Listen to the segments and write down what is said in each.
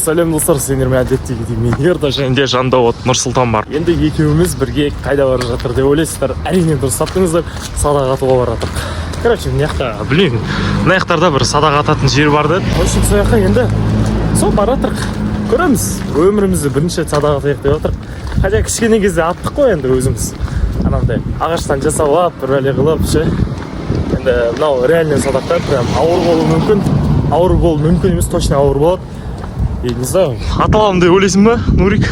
сәлем достар, сендермен әдеттегідей мен Ерда және Жандауат Нұрсұлтан бар. Енді екеуміз бірге қайда бара жатыр деп ойлайсыздар. Әрине дұрыс таптыңыздар, садақ атуға бара жатырмық. Короче, мына жақта, білмеймін, мына жақтарда бір садақ ататын жер бар да. Осы сол жаққа енді сол бара жатырмық. Көреміз, өмірімізді бірінші садақ атайық деп жатырмық. Хотя кішкене кезде аттық қой енді өзіміз. Анандай ағаштан жасап алып, бір бәле қылып ше. Енді мынау реальный садақтар прям ауыр болуы мүмкін. Ауыр болуы мүмкін емес, точно ауыр болады. И не знаю, аталамын деп ойлайсың ба, Нурик?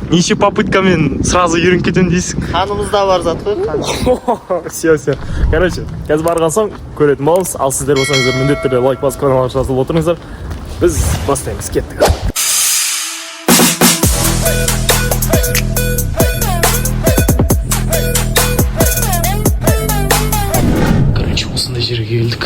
Неше попыткамен сразу үйреніп кетемін дейсің? Қанымызда бар зат қой. Все. Короче, қазір барған соң көретін боламыз. Ал сіздер болсаңыздар міндетті түрде лайк басып каналға жазылып отырыңыздар. Біз бастаймыз, кеттік. Короче, осындай жерге келдік.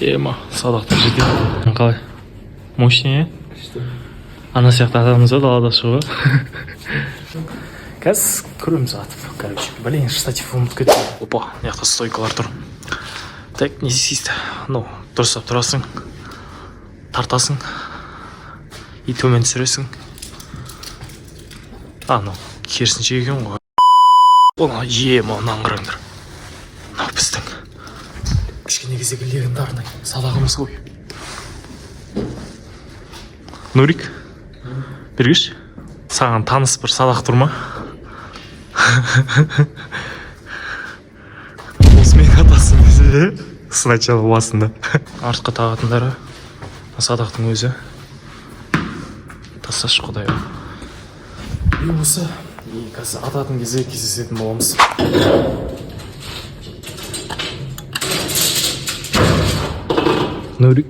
Ема, садақтың жерде. Қалай? Мощный, ана сияқты адамыз ба далада шығуға? Қазір көреміз атып. Короче, блин, штатив ұмытып кетті. Опа, мына стойкалар тұр. Так, не істейсіз? Ну, дұрыстап тұрасың, тартасың и төмен түсіресің. Ну, керісінше екен ғой. Ола, мынаны қараңдар. Мынау біздің кішкене кездегі легендарный садағымыз ғой. Нурик, бергеш, саған таныс бір садақ тұр ма? Осымен атасың десе, сначала басында. Артқа тағатындары садақтың өзі. Тасаш құдай. И осы қазір ататын кезде кездесетін боламыз. Нурик.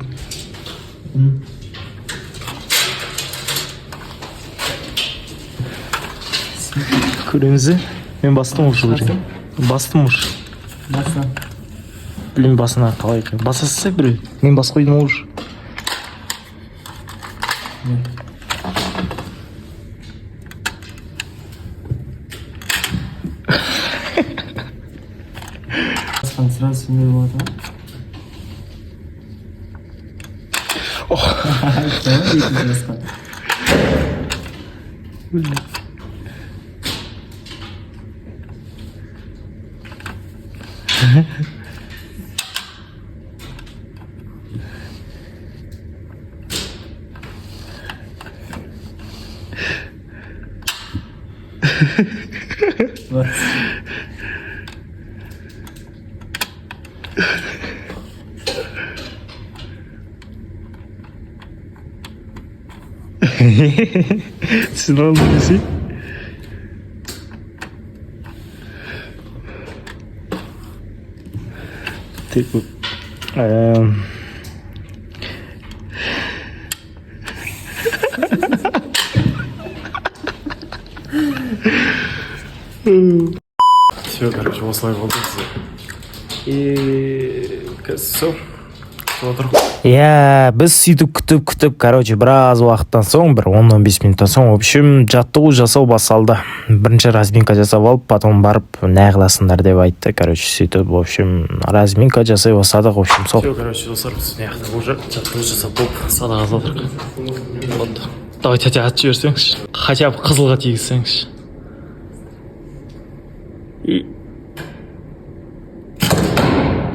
Көреміз. Мен бастым ұшы көрейін. Бастым ұшы. Басына. Білмеймін басына қалай екен. Басасызсақ біреу. Мен бас қойдым ұшы. Басқан сразу не болады. Sen aldın bizi. Tek bu. Все, короче, осылай болды сізде. И все. Біз сөйтіп күтіп, короче, біраз уақыттан соң, бір 10-15 минуттан соң, в общем, жаттығу жасау басталды. Бірінші разминка жасап алып, потом барып нағыласыңдар деп айтты. Короче, сөйтіп, в общем, разминка жасай бастадық, в общем, сол. Все, короче, достар, біз маяқтар уже жаттығу жасап болып, садақ атылдық. Вот. Давай тәте атып жіберсеңізші. Хотя бы қызылға тигізсеңізші.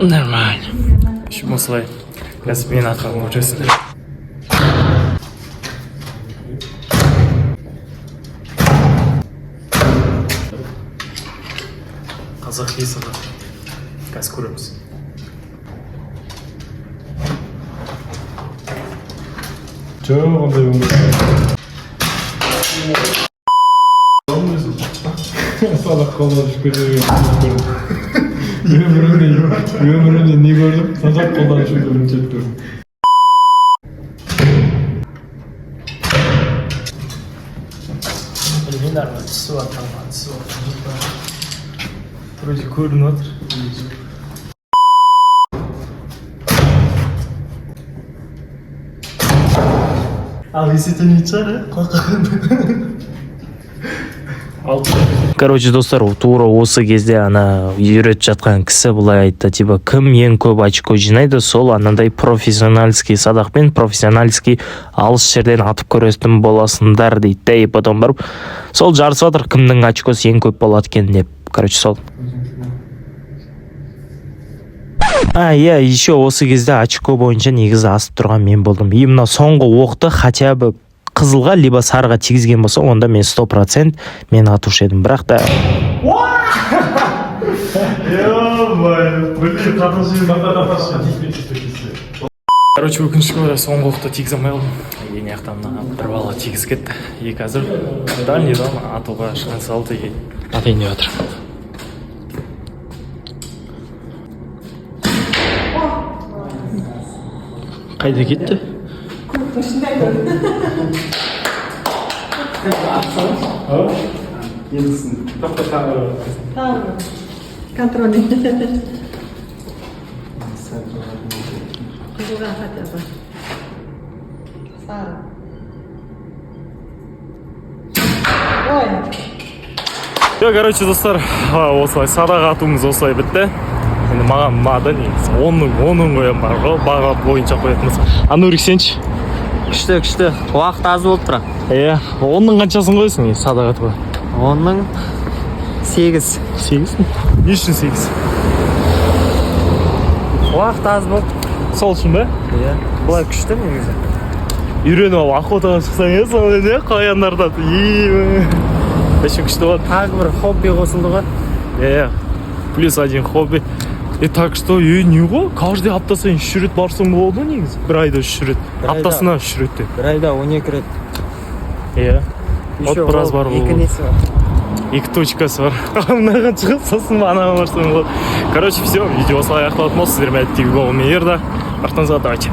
Нормально. В общем, осылай. Қазір мен атқанын көресіңдер. Қазақ есігі. Қазір көреміз. Жоқ, ондай өмір. Садақ қолдан жүкөзеген өмірімде не көрдім? Садақ қолдан жүкөзген көрдім. Білмейді арма, түсі бар, түсі бар. Вроде көрініп отыр. Al есетемейді шығар, қаққан. Короче, достар, тура осы кезде ана үйретіп жатқан кісі былай айтты, типа, кім ең көп очко жинайды, сол анандай профессиональский садақпен профессиональский алыс жерден атып көретін боласыңдар дейді. Да, и потом барып, сол жарысып жатыр, кімнің очкосы ең көп болады екен деп. Короче, сол. Иә, еще осы кезде очко бойынша негізі асып тұрған мен болдым. Именно соңғы оқты хотя бы қызылға либо сарыға тигізген болса, онда мен 100% мен атушы едім. Бірақ та короче, өкінішке орай соңғы оқты тигізе алмай қалдым. Ең аяқтан бір бала тигіз кетті. Екі әзір дальныйдан атуға шығын салды, атайын деп жатыр. Қайда кетті? Контрольный. Кызылға хотя бы. Сары. Ой. Короче, достар, осылай садақ атуымыз осылай бітті. Енді маған мада негізі 10-ның қоям бар ғой, баға бойынша қоятын болса. Нурик, сенші? Күшті. Уақыт аз болып тұра. 10-ның қаншасын қойсын садақ атуға? 10-ның 8. 8? Не үшін 8? Уақыт аз болып. Сол үшін бе? Иә. Бұлай күшті негізі. Үйреніп ал, охотаға шықсаң сол не қояндардан. Еще күшті болады. Тағы бір хобби қосылды ғой. Плюс один хобби. Так что, не ғой? Каждый апта сайын 3 рет барсаң болады негізі. Bir айда 3 рет. Аптасына 3 рет деп. Bir айда 12 рет. Вот біраз бар бұл. 2 несі бар. 2 точкасы бар. Мынаған шығып, сосын анаған барсаң болады. Короче, все, видео осылай аяқталатын болсын. Сіздермен әдеттегі болғанмен ерді. Артыңызға давайте.